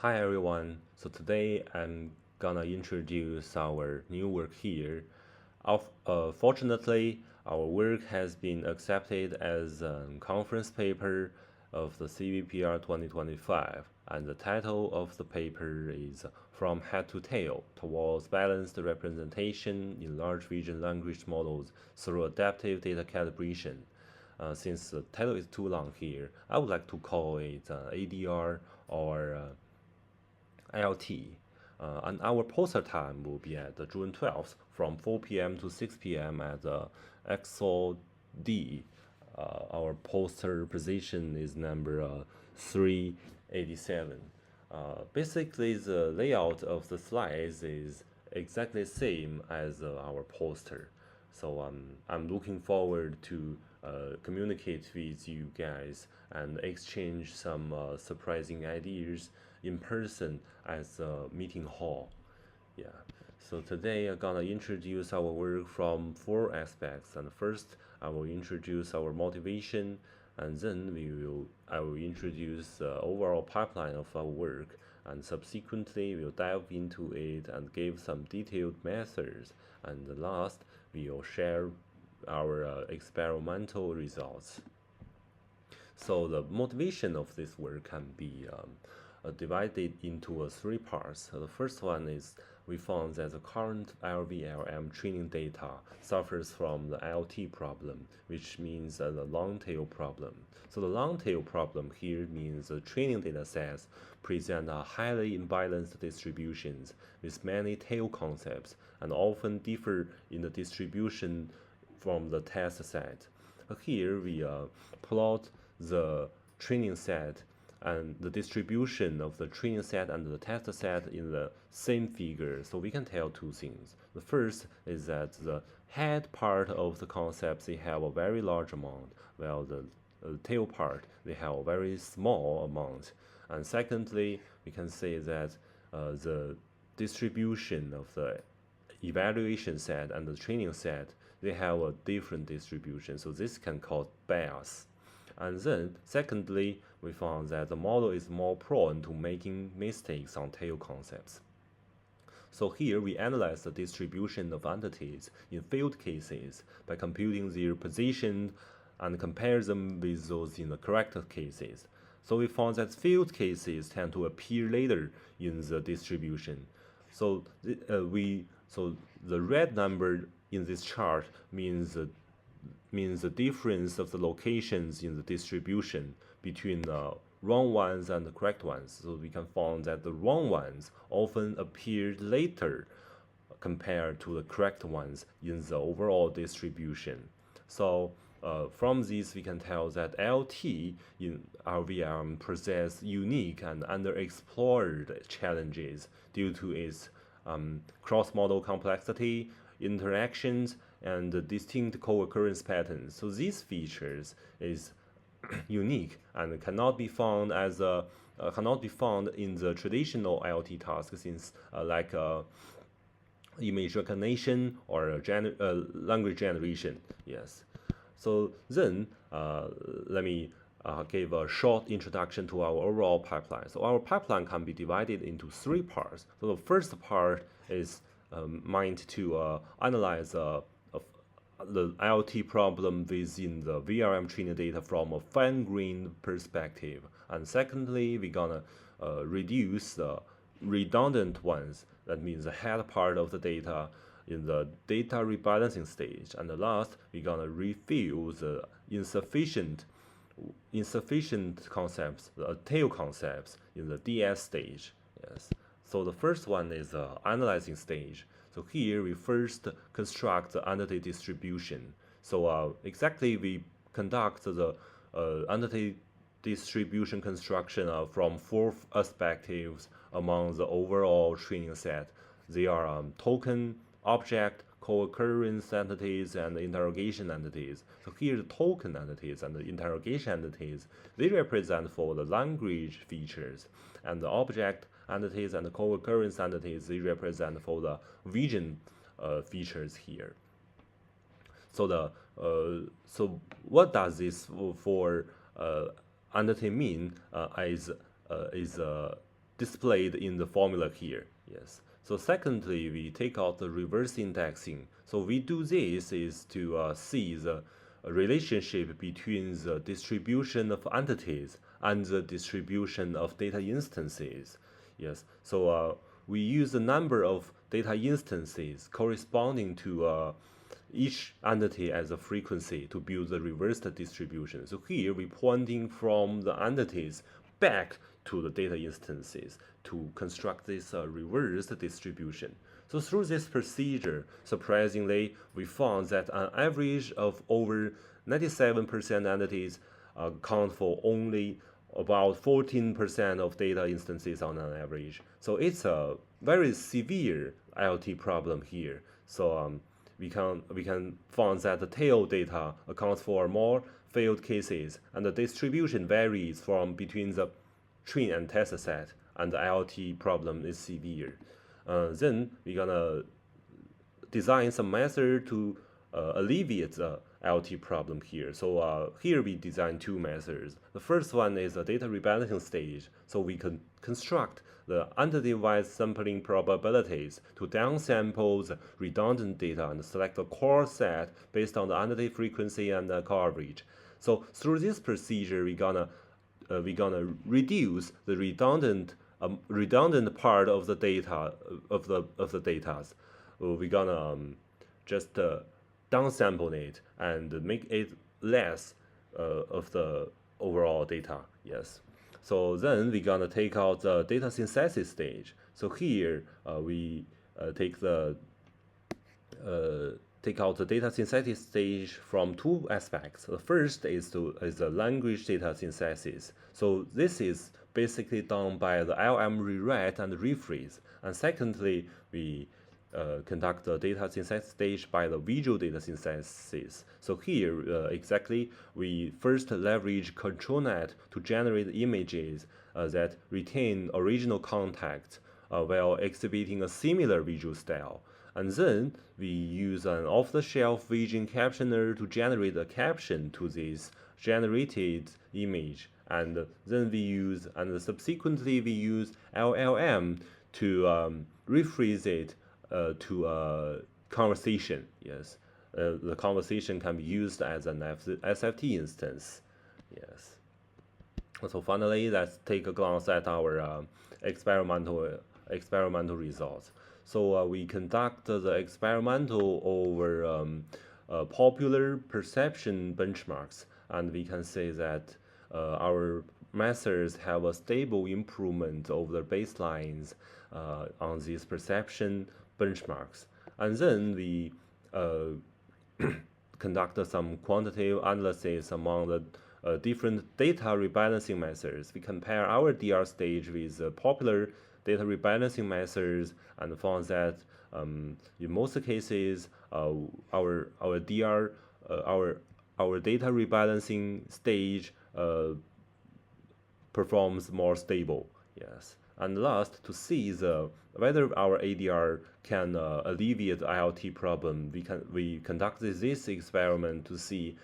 Hi everyone. So today I'm gonna introduce our new work here. Fortunately, our work has been accepted as a conference paper of the CVPR 2025, and the title of the paper is From Head to Tail Towards Balanced Representation in Large Vision Language Models Through Adaptive Data Calibration. Since the title is too long here, I would like to call it ADR or ILT. And our poster time will be at June 12th from 4 p.m. to 6 p.m. at the XOD. Our poster position is number 387. Basically, the layout of the slides is exactly the same as our poster. So I'm looking forward to communicate with you guys and exchange some surprising ideas in person at the meeting hall. Yeah. So today I'm gonna introduce our work from four aspects. And first, I will introduce our motivation, and then I will introduce the overall pipeline of our work, and subsequently we'll dive into it and give some detailed methods. And last, we will share our experimental results. So the motivation of this work can be divided into three parts. So the first one is we found that the current LVLM training data suffers from the LT problem, which means the long tail problem. So the long tail problem here means the training data sets present a highly imbalanced distributions with many tail concepts and often differ in the distribution from the test set. Here we plot the training set and the distribution of the training set and the test set in the same figure, so we can tell two things. The first is that the head part of the concepts they have a very large amount, while the tail part they have a very small amount. And secondly, we can say that the distribution of the evaluation set and the training set they have a different distribution, so this can cause bias. And then, secondly, we found that the model is more prone to making mistakes on tail concepts. So here we analyze the distribution of entities in field cases by computing their position and compare them with those in the correct cases. So we found that field cases tend to appear later in the distribution. So the red number in this chart means the difference of the locations in the distribution between the wrong ones and the correct ones. So we can find that the wrong ones often appeared later compared to the correct ones in the overall distribution. So from this, we can tell that LT in RVM possess unique and underexplored challenges due to its cross-model complexity, interactions, and distinct co-occurrence patterns. So these features is unique and cannot be found in the traditional IoT tasks since like image recognition or language generation. Yes. So then let me give a short introduction to our overall pipeline. So our pipeline can be divided into three parts. So the first part is meant to analyze the IoT problem within the VRM training data from a fine-grained perspective. And secondly, we're gonna reduce the redundant ones. That means the head part of the data in the data rebalancing stage. And the last, we're gonna refill the insufficient concepts, the tail concepts in the DS stage. Yes. So the first one is the analyzing stage. So here we first construct the entity distribution. So exactly we conduct the entity distribution construction from four perspectives among the overall training set. They are token, object, co-occurrence entities, and interrogation entities. So here the token entities and the interrogation entities, they represent for the language features, and the object entities and the co-occurrence entities, they represent for the vision features here. So what does this for entity mean is displayed in the formula here. Yes. So secondly, we take out the reverse indexing. So we do this is to see the relationship between the distribution of entities and the distribution of data instances. Yes. So we use the number of data instances corresponding to each entity as a frequency to build the reversed distribution. So here we pointing from the entities back to the data instances to construct this reversed distribution. So through this procedure, surprisingly, we found that an average of over 97% entities account for only about 14% of data instances on an average. So it's a very severe IoT problem here. So we can find that the tail data accounts for more failed cases, and the distribution varies from between the train and test set, and the IoT problem is severe. Then we're gonna design some method to alleviate the IoT problem here. So here we design two methods. The first one is a data rebalancing stage. So we can construct the entity-wise sampling probabilities to downsample the redundant data and select a core set based on the entity frequency and the coverage. So through this procedure, we're gonna reduce the redundant part of the data of the data. We're gonna just downsample it and make it less of the overall data. Yes. So then we're gonna take out the data synthesis stage. So here we take out the data synthesis stage from two aspects. The first is the language data synthesis. So this is basically done by the LM rewrite and rephrase. And secondly, we conduct the data synthesis stage by the visual data synthesis. So here, exactly, we first leverage ControlNet to generate images that retain original context while exhibiting a similar visual style. And then we use an off-the-shelf vision captioner to generate a caption to this generated image. And then subsequently we use LLM to rephrase it to a conversation. Yes, the conversation can be used as an SFT instance. Yes. So finally, let's take a glance at our experimental results. So we conduct the experimental over popular perception benchmarks, and we can say that our methods have a stable improvement over the baselines on these perception benchmarks. And then we conduct some quantitative analysis among the different data rebalancing methods. We compare our DR stage with popular data rebalancing methods and found that in most cases our DR our data rebalancing stage performs more stable. Yes. And last, to see whether our ADR can alleviate the IoT problem, we conducted this experiment to see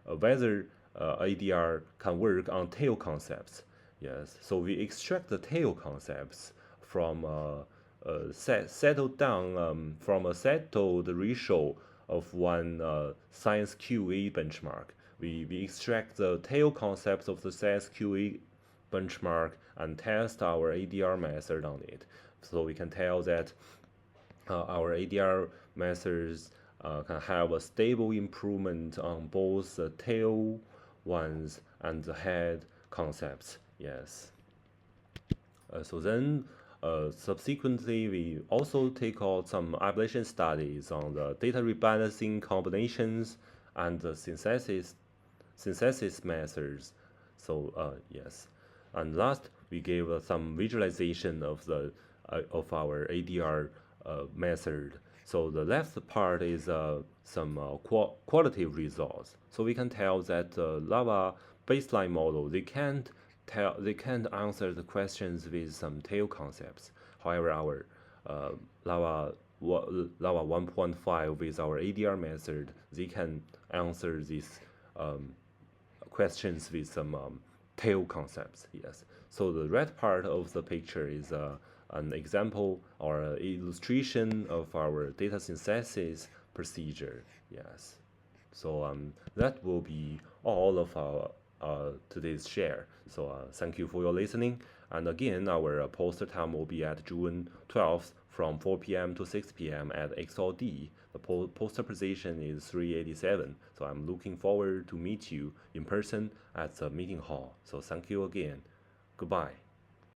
whether ADR can work on tail concepts. Yes, so we extract the tail concepts from settled down from a settled ratio of one science QA benchmark. We extract the tail concepts of the science QA benchmark and test our ADR method on it. So we can tell that our ADR methods can have a stable improvement on both the tail ones and the head concepts. Yes. So then, subsequently, we also take out some ablation studies on the data rebalancing combinations and the synthesis methods. So yes. And last, we gave some visualization of our ADR method. So the left part is some qualitative results. So we can tell that Lava baseline model, they can't answer the questions with some tail concepts. However, our Lava 1.5 with our ADR method, they can answer these questions with some tail concepts. Yes. So the red part of the picture is an example or an illustration of our data synthesis procedure. Yes. So that will be all of our today's share. So thank you for your listening. And again, our poster time will be at June 12th from 4 p.m. to 6 p.m. at XOD. The poster position is 387. So I'm looking forward to meet you in person at the meeting hall. So thank you again. Goodbye.